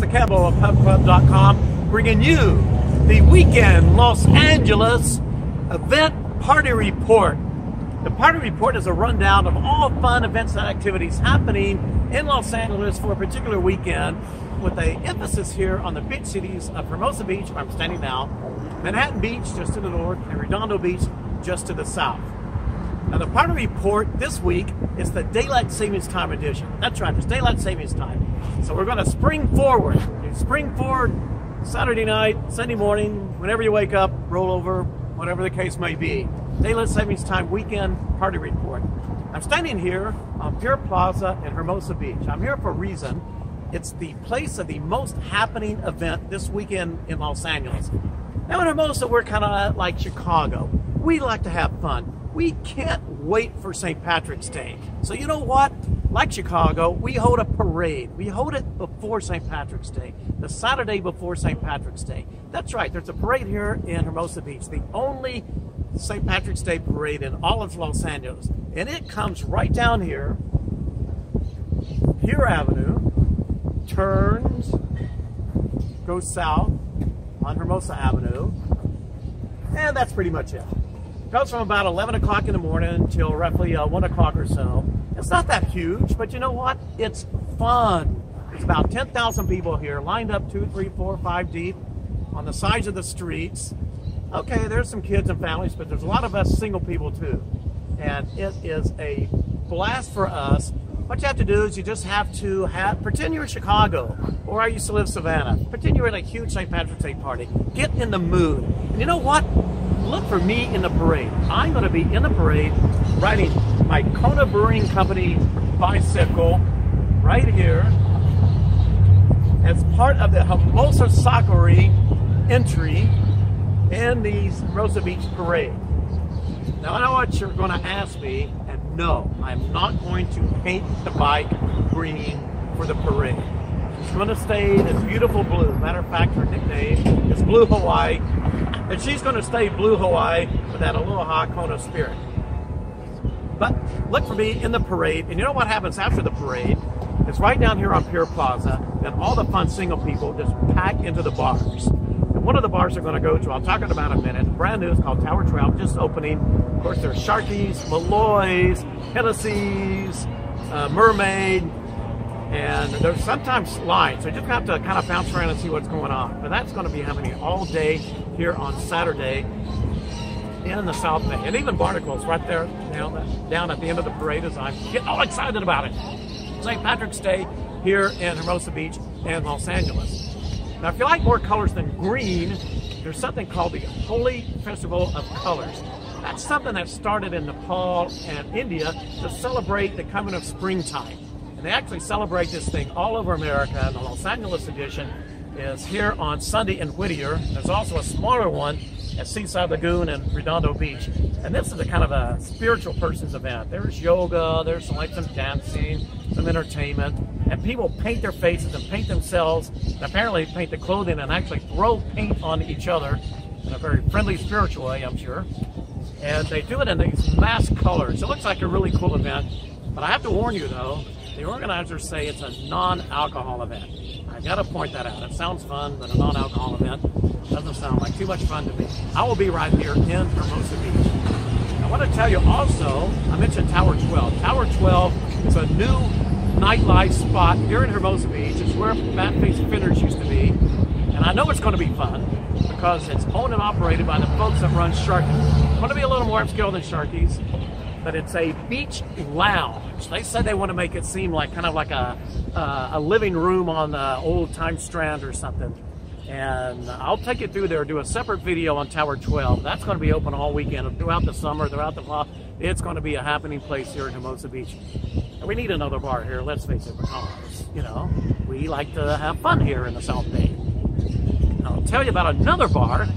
the Cabo of PubClub.com, bringing you the weekend Los Angeles event party report. The party report is a rundown of all fun events and activities happening in Los Angeles for a particular weekend, with an emphasis here on the beach cities of Hermosa Beach, where I'm standing now, Manhattan Beach just to the north, and Redondo Beach just to the south. Now the party report this week is the Daylight Savings Time edition. That's right, it's Daylight Savings Time. So we're going to spring forward. You spring forward Saturday night, Sunday morning, whenever you wake up, roll over, whatever the case may be. Daylight Savings Time weekend party report. I'm standing here on Pier Plaza in Hermosa Beach. I'm here for a reason. It's the place of the most happening event this weekend in Los Angeles. Now in Hermosa, we're kind of like Chicago. We like to have fun. We can't wait for St. Patrick's Day. So you know what? Like Chicago, we hold a parade. We hold it before St. Patrick's Day, the Saturday before St. Patrick's Day. That's right, there's a parade here in Hermosa Beach, the only St. Patrick's Day parade in all of Los Angeles. And it comes right down here, Pier Avenue, turns, goes south on Hermosa Avenue, and that's pretty much it. Goes from about 11 o'clock in the morning until roughly 1 o'clock or so. It's not that huge, but you know what? It's fun. There's about 10,000 people here, lined up 2, 3, 4, 5 deep on the sides of the streets. Okay, there's some kids and families, but there's a lot of us single people too. And it is a blast for us. What you have to do is you just have to pretend you're in Chicago, or I used to live in Savannah. Pretend you're at a huge St. Patrick's Day party. Get in the mood. And you know what? Look for me in the parade. I'm going to be in the parade riding my Kona Brewing Company bicycle right here as part of the Hermosa Sakura entry in the Hermosa Beach parade. Now I know what you're going to ask me, and no, I'm not going to paint the bike green for the parade. It's going to stay this beautiful blue. Matter of fact, her nickname is Blue Hawaii. And she's going to stay Blue Hawaii with that Aloha Kona spirit. But look for me in the parade. And you know what happens after the parade? It's right down here on Pier Plaza, and all the fun single people just pack into the bars. And one of the bars they're going to go to, I'll talk about in a minute, brand new, it's called Tower 12, just opening. Of course, there's Sharkies, Malloy's, Hennessy's, Mermaid, and there's sometimes lines, so you just have to kind of bounce around and see what's going on. But that's going to be happening all day here on Saturday in the South Bay. And even Barnacle's right there down at the end of the parade as I'm getting all excited about it. St. Patrick's Day here in Hermosa Beach and Los Angeles. Now, if you like more colors than green, there's something called the Holy Festival of Colors. That's something that started in Nepal and India to celebrate the coming of springtime. And they actually celebrate this thing all over America, and the Los Angeles edition is here on Sunday in Whittier. There's also a smaller one at Seaside Lagoon and Redondo Beach. And this is a kind of a spiritual person's event. There's yoga, there's some dancing, some entertainment, and people paint their faces and paint themselves, and apparently paint the clothing and actually throw paint on each other in a very friendly, spiritual way, I'm sure. And they do it in these mass colors. It looks like a really cool event, but I have to warn you though, the organizers say it's a non-alcohol event. I gotta point that out. It sounds fun, but a non-alcohol event doesn't sound like too much fun to me. I will be right here in Hermosa Beach. I want to tell you also, I mentioned Tower 12. Tower 12 is a new nightlife spot here in Hermosa Beach. It's where Fat-Faced Finners used to be. And I know it's going to be fun because it's owned and operated by the folks that run Sharkies. It's going to be a little more upscale than Sharkies, but it's a beach lounge. They said they want to make it seem like kind of like a living room on the old time Strand or something. And I'll take you through there, do a separate video on Tower 12. That's going to be open all weekend, throughout the summer, throughout the fall. It's going to be a happening place here in Hermosa Beach. And we need another bar here, let's face it, because, you know, we like to have fun here in the South Bay. I'll tell you about another bar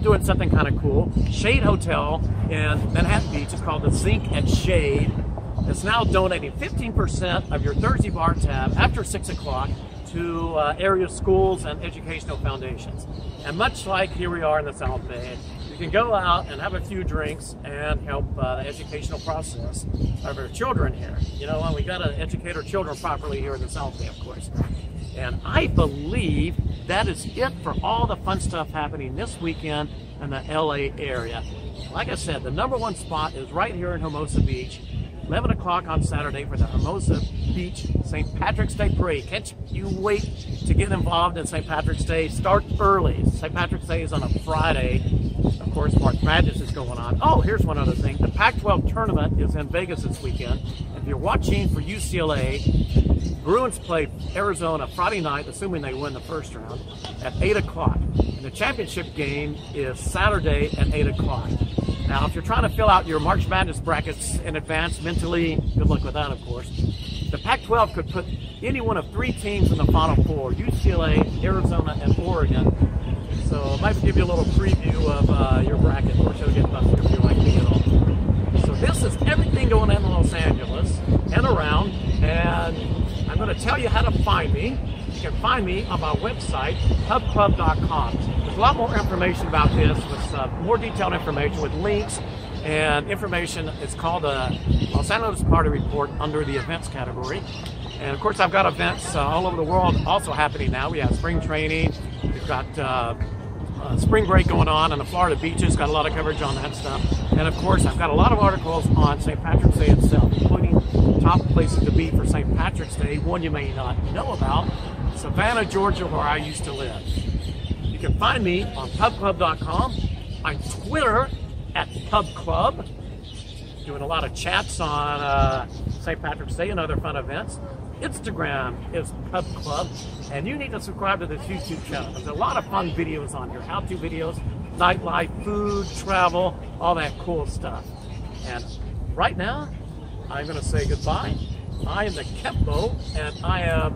doing something kind of cool. Shade Hotel in Manhattan Beach. It's called the Zinc and Shade. It's now donating 15% of your Thursday bar tab after 6 o'clock to area schools and educational foundations. And much like here we are in the South Bay, you can go out and have a few drinks and help the educational process of our children here. You know, we got to educate our children properly here in the South Bay, of course. And I believe that is it for all the fun stuff happening this weekend in the LA area. Like I said, the #1 spot is right here in Hermosa Beach. 11 o'clock on Saturday for the Hermosa Beach St. Patrick's Day Parade. Can't you wait to get involved in St. Patrick's Day? Start early. St. Patrick's Day is on a Friday. Of course, March Madness is going on. Oh, here's one other thing. The Pac-12 tournament is in Vegas this weekend. If you're watching for UCLA, Bruins play Arizona Friday night, assuming they win the first round, at 8 o'clock. And the championship game is Saturday at 8 o'clock. Now, if you're trying to fill out your March Madness brackets in advance mentally, good luck with that, of course. The Pac-12 could put any one of 3 teams in the Final Four: UCLA, Arizona, and Oregon. So it might give you a little preview of your bracket. Of course, you'll get busted if you like me at all. So this is everything going on in Los Angeles and around, and I'm going to tell you how to find me. You can find me on my website, PubClub.com. There's a lot more information about this, with more detailed information, with links and information. It's called the Los Angeles Party Report under the events category. And of course, I've got events all over the world also happening now. We have spring training. We've got spring break going on the Florida beaches. Got a lot of coverage on that stuff. And of course, I've got a lot of articles on St. Patrick's Day itself, including top places to be for St. Patrick's Day. One you may not know about: Savannah, Georgia, where I used to live. You can find me on PubClub.com, on Twitter at PubClub, doing a lot of chats on St. Patrick's Day and other fun events. Instagram is PubClub, and you need to subscribe to this YouTube channel. There's a lot of fun videos on here, how-to videos, nightlife, food, travel, all that cool stuff. And right now, I'm going to say goodbye. I am the Kempo, and I am